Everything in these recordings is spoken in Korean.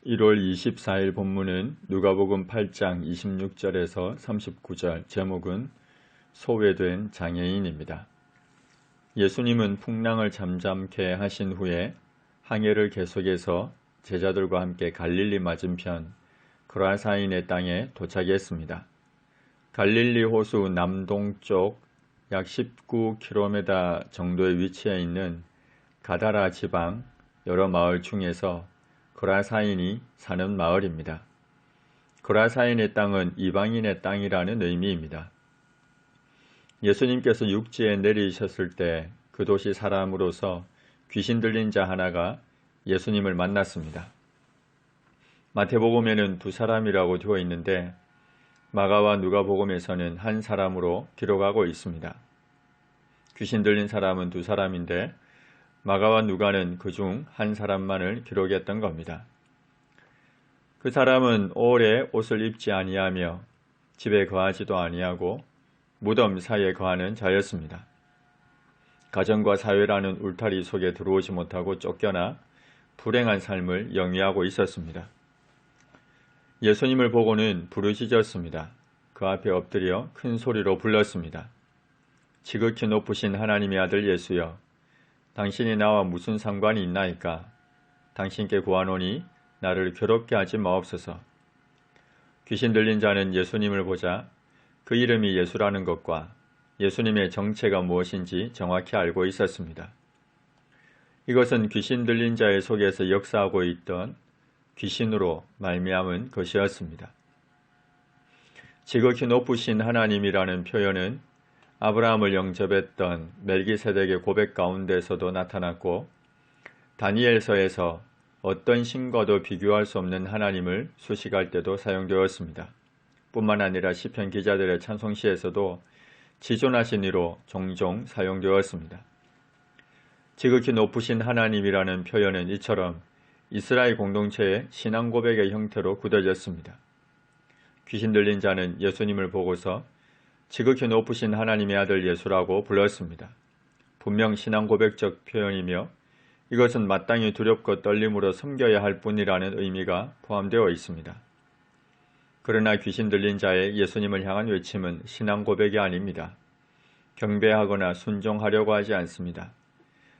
1월 24일 본문은 누가복음 8장 26절에서 39절, 제목은 소외된 장애인입니다. 예수님은 풍랑을 잠잠케 하신 후에 항해를 계속해서 제자들과 함께 갈릴리 맞은편 그라사인의 땅에 도착했습니다. 갈릴리 호수 남동쪽 약 19km 정도에 위치해 있는 가다라 지방 여러 마을 중에서 그라사인이 사는 마을입니다. 그라사인의 땅은 이방인의 땅이라는 의미입니다. 예수님께서 육지에 내리셨을 때 그 도시 사람으로서 귀신 들린 자 하나가 예수님을 만났습니다. 마태복음에는 두 사람이라고 되어 있는데 마가와 누가복음에서는 한 사람으로 기록하고 있습니다. 귀신 들린 사람은 두 사람인데 마가와 누가는 그중 한 사람만을 기록했던 겁니다. 그 사람은 오래 옷을 입지 아니하며 집에 거하지도 아니하고 무덤 사이에 거하는 자였습니다. 가정과 사회라는 울타리 속에 들어오지 못하고 쫓겨나 불행한 삶을 영위하고 있었습니다. 예수님을 보고는 부르짖었습니다. 그 앞에 엎드려 큰 소리로 불렀습니다. 지극히 높으신 하나님의 아들 예수여, 당신이 나와 무슨 상관이 있나이까? 당신께 구하노니 나를 괴롭게 하지 마옵소서. 귀신 들린 자는 예수님을 보자 그 이름이 예수라는 것과 예수님의 정체가 무엇인지 정확히 알고 있었습니다. 이것은 귀신 들린 자의 속에서 역사하고 있던 귀신으로 말미암은 것이었습니다. 지극히 높으신 하나님이라는 표현은 아브라함을 영접했던 멜기세덱의 고백 가운데서도 나타났고 다니엘서에서 어떤 신과도 비교할 수 없는 하나님을 수식할 때도 사용되었습니다. 뿐만 아니라 시편 기자들의 찬송시에서도 지존하신 이로 종종 사용되었습니다. 지극히 높으신 하나님이라는 표현은 이처럼 이스라엘 공동체의 신앙 고백의 형태로 굳어졌습니다. 귀신 들린 자는 예수님을 보고서 지극히 높으신 하나님의 아들 예수라고 불렀습니다. 분명 신앙 고백적 표현이며 이것은 마땅히 두렵고 떨림으로 섬겨야 할 뿐이라는 의미가 포함되어 있습니다. 그러나 귀신 들린 자의 예수님을 향한 외침은 신앙 고백이 아닙니다. 경배하거나 순종하려고 하지 않습니다.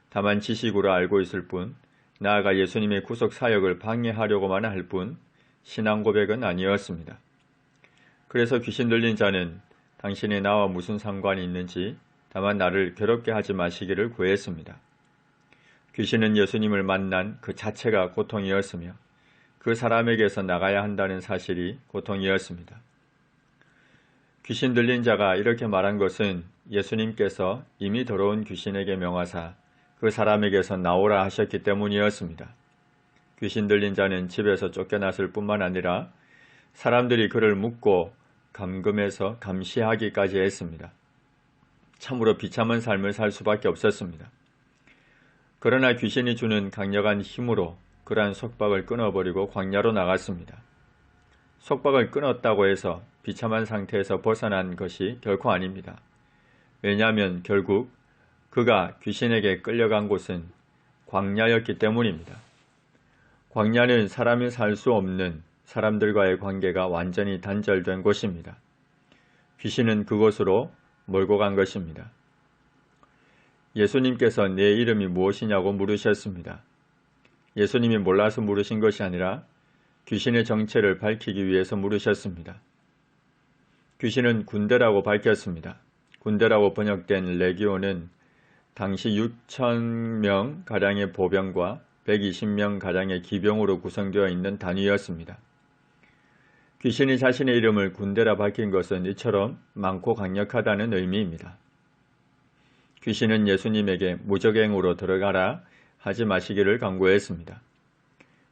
다만 지식으로 알고 있을 뿐, 나아가 예수님의 구속 사역을 방해하려고만 할 뿐, 신앙 고백은 아니었습니다. 그래서 귀신 들린 자는 당신이 나와 무슨 상관이 있는지 다만 나를 괴롭게 하지 마시기를 구했습니다. 귀신은 예수님을 만난 그 자체가 고통이었으며 그 사람에게서 나가야 한다는 사실이 고통이었습니다. 귀신 들린 자가 이렇게 말한 것은 예수님께서 이미 더러운 귀신에게 명하사 그 사람에게서 나오라 하셨기 때문이었습니다. 귀신 들린 자는 집에서 쫓겨났을 뿐만 아니라 사람들이 그를 묻고 감금해서 감시하기까지 했습니다. 참으로 비참한 삶을 살 수밖에 없었습니다. 그러나 귀신이 주는 강력한 힘으로 그러한 속박을 끊어버리고 광야로 나갔습니다. 속박을 끊었다고 해서 비참한 상태에서 벗어난 것이 결코 아닙니다. 왜냐하면 결국 그가 귀신에게 끌려간 곳은 광야였기 때문입니다. 광야는 사람이 살 수 없는 사람들과의 관계가 완전히 단절된 곳입니다. 귀신은 그곳으로 몰고 간 것입니다. 예수님께서 내 이름이 무엇이냐고 물으셨습니다. 예수님이 몰라서 물으신 것이 아니라 귀신의 정체를 밝히기 위해서 물으셨습니다. 귀신은 군대라고 밝혔습니다. 군대라고 번역된 레기온은 당시 6,000명가량의 보병과 120명가량의 기병으로 구성되어 있는 단위였습니다. 귀신이 자신의 이름을 군대라 밝힌 것은 이처럼 많고 강력하다는 의미입니다. 귀신은 예수님에게 무적행으로 들어가라 하지 마시기를 강구했습니다.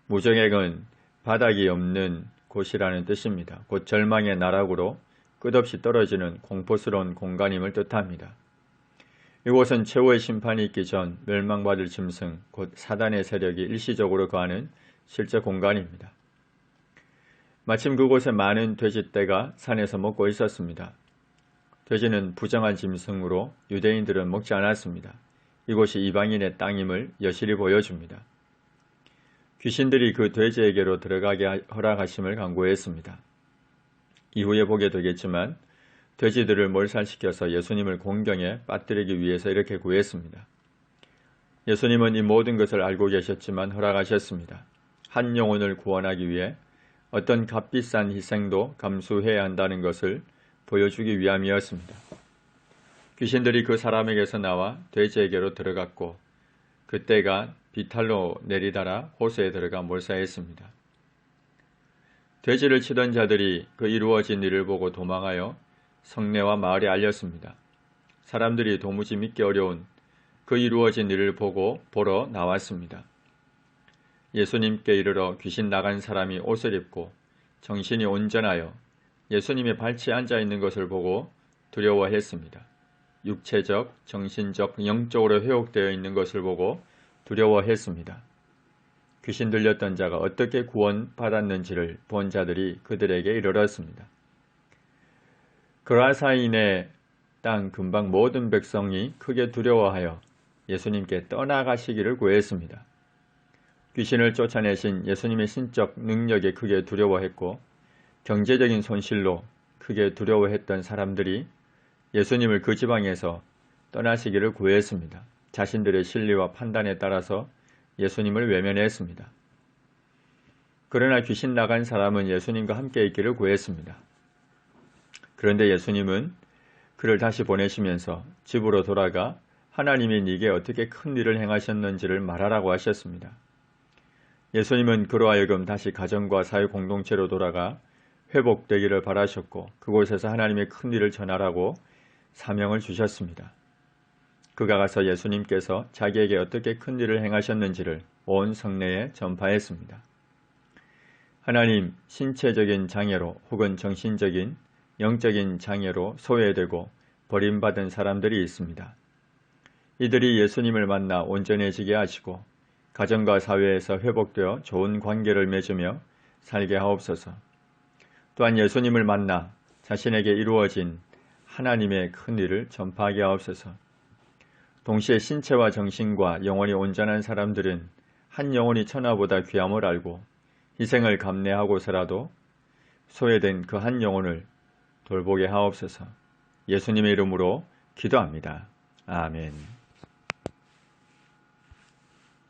무적행은 바닥이 없는 곳이라는 뜻입니다. 곧 절망의 나락으로 끝없이 떨어지는 공포스러운 공간임을 뜻합니다. 이곳은 최후의 심판이 있기 전 멸망받을 짐승, 곧 사단의 세력이 일시적으로 거하는 실제 공간입니다. 마침 그곳에 많은 돼지떼가 산에서 먹고 있었습니다. 돼지는 부정한 짐승으로 유대인들은 먹지 않았습니다. 이곳이 이방인의 땅임을 여실히 보여줍니다. 귀신들이 그 돼지에게로 들어가게 허락하심을 강구했습니다. 이후에 보게 되겠지만 돼지들을 몰살시켜서 예수님을 공경에 빠뜨리기 위해서 이렇게 구했습니다. 예수님은 이 모든 것을 알고 계셨지만 허락하셨습니다. 한 영혼을 구원하기 위해 어떤 값비싼 희생도 감수해야 한다는 것을 보여주기 위함이었습니다. 귀신들이 그 사람에게서 나와 돼지에게로 들어갔고 그때가 비탈로 내리달아 호수에 들어가 몰사했습니다. 돼지를 치던 자들이 그 이루어진 일을 보고 도망하여 성내와 마을에 알렸습니다. 사람들이 도무지 믿기 어려운 그 이루어진 일을 보러 나왔습니다. 예수님께 이르러 귀신 나간 사람이 옷을 입고 정신이 온전하여 예수님의 발치에 앉아 있는 것을 보고 두려워했습니다. 육체적, 정신적, 영적으로 회복되어 있는 것을 보고 두려워했습니다. 귀신 들렸던 자가 어떻게 구원받았는지를 본 자들이 그들에게 이르렀습니다. 그라사인의 땅 근방 모든 백성이 크게 두려워하여 예수님께 떠나가시기를 구했습니다. 귀신을 쫓아내신 예수님의 신적 능력에 크게 두려워했고 경제적인 손실로 크게 두려워했던 사람들이 예수님을 그 지방에서 떠나시기를 구했습니다. 자신들의 신리와 판단에 따라서 예수님을 외면했습니다. 그러나 귀신 나간 사람은 예수님과 함께 있기를 구했습니다. 그런데 예수님은 그를 다시 보내시면서 집으로 돌아가 하나님이 네게 어떻게 큰 일을 행하셨는지를 말하라고 하셨습니다. 예수님은 그로 하여금 다시 가정과 사회 공동체로 돌아가 회복되기를 바라셨고 그곳에서 하나님의 큰 일을 전하라고 사명을 주셨습니다. 그가 가서 예수님께서 자기에게 어떻게 큰 일을 행하셨는지를 온 성내에 전파했습니다. 하나님, 신체적인 장애로 혹은 정신적인, 영적인 장애로 소외되고 버림받은 사람들이 있습니다. 이들이 예수님을 만나 온전해지게 하시고 가정과 사회에서 회복되어 좋은 관계를 맺으며 살게 하옵소서. 또한 예수님을 만나 자신에게 이루어진 하나님의 큰 일을 전파하게 하옵소서. 동시에 신체와 정신과 영혼이 온전한 사람들은 한 영혼이 천하보다 귀함을 알고 희생을 감내하고서라도 소외된 그 한 영혼을 돌보게 하옵소서. 예수님의 이름으로 기도합니다. 아멘.